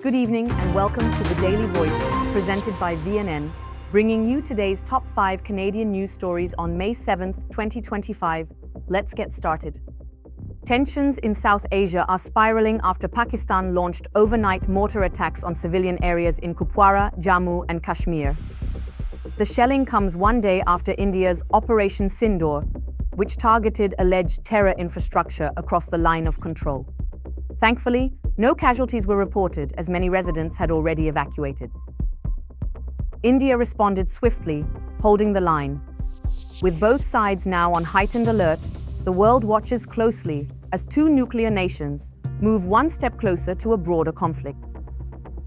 Good evening and welcome to the Daily Voice, presented by VNN, bringing you today's top 5 Canadian news stories on May 7th, 2025. Let's get started. Tensions in South Asia are spiraling after Pakistan launched overnight mortar attacks on civilian areas in Kupwara, Jammu and Kashmir. The shelling comes one day after India's Operation Sindoor, which targeted alleged terror infrastructure across the line of control. Thankfully, no casualties were reported as many residents had already evacuated. India responded swiftly, holding the line. With both sides now on heightened alert, the world watches closely as two nuclear nations move one step closer to a broader conflict.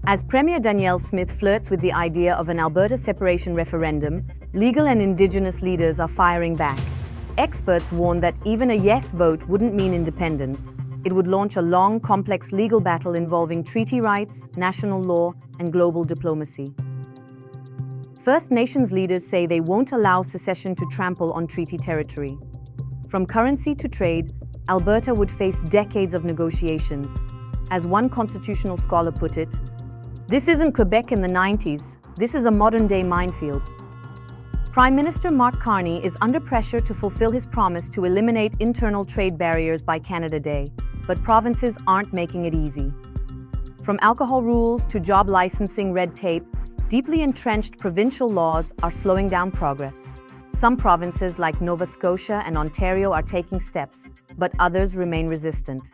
As Premier Danielle Smith flirts with the idea of an Alberta separation referendum, legal and Indigenous leaders are firing back. Experts warn that even a yes vote wouldn't mean independence. It would launch a long, complex legal battle involving treaty rights, national law, and global diplomacy. First Nations leaders say they won't allow secession to trample on treaty territory. From currency to trade, Alberta would face decades of negotiations. As one constitutional scholar put it, "This isn't Quebec in the 90s, this is a modern-day minefield." Prime Minister Mark Carney is under pressure to fulfill his promise to eliminate internal trade barriers by Canada Day, but provinces aren't making it easy. From alcohol rules to job licensing red tape, deeply entrenched provincial laws are slowing down progress. Some provinces like Nova Scotia and Ontario are taking steps, but others remain resistant.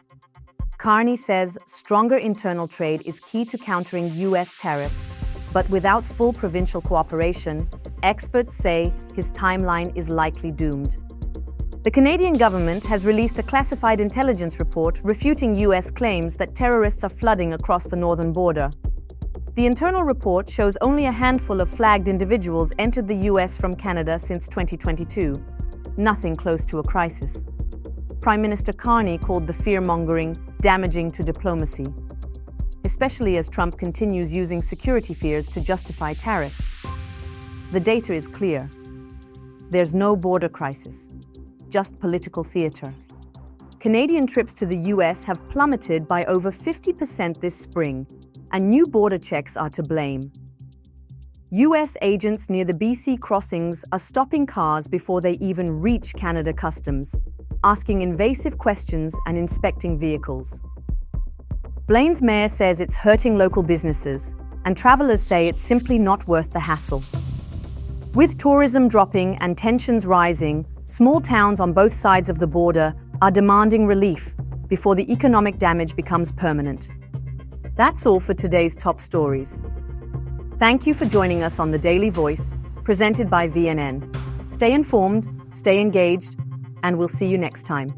Carney says stronger internal trade is key to countering U.S. tariffs, but without full provincial cooperation, experts say his timeline is likely doomed. The Canadian government has released a classified intelligence report refuting U.S. claims that terrorists are flooding across the northern border. The internal report shows only a handful of flagged individuals entered the U.S. from Canada since 2022, nothing close to a crisis. Prime Minister Carney called the fear-mongering damaging to diplomacy, especially as Trump continues using security fears to justify tariffs. The data is clear. There's no border crisis, just political theater. Canadian trips to the U.S. have plummeted by over 50% this spring, and new border checks are to blame. U.S. agents near the BC crossings are stopping cars before they even reach Canada Customs, asking invasive questions and inspecting vehicles. Blaine's mayor says it's hurting local businesses, and travelers say it's simply not worth the hassle. With tourism dropping and tensions rising, small towns on both sides of the border are demanding relief before the economic damage becomes permanent. That's all for today's top stories. Thank you for joining us on The Daily Voice, presented by VNN. Stay informed, stay engaged, and we'll see you next time.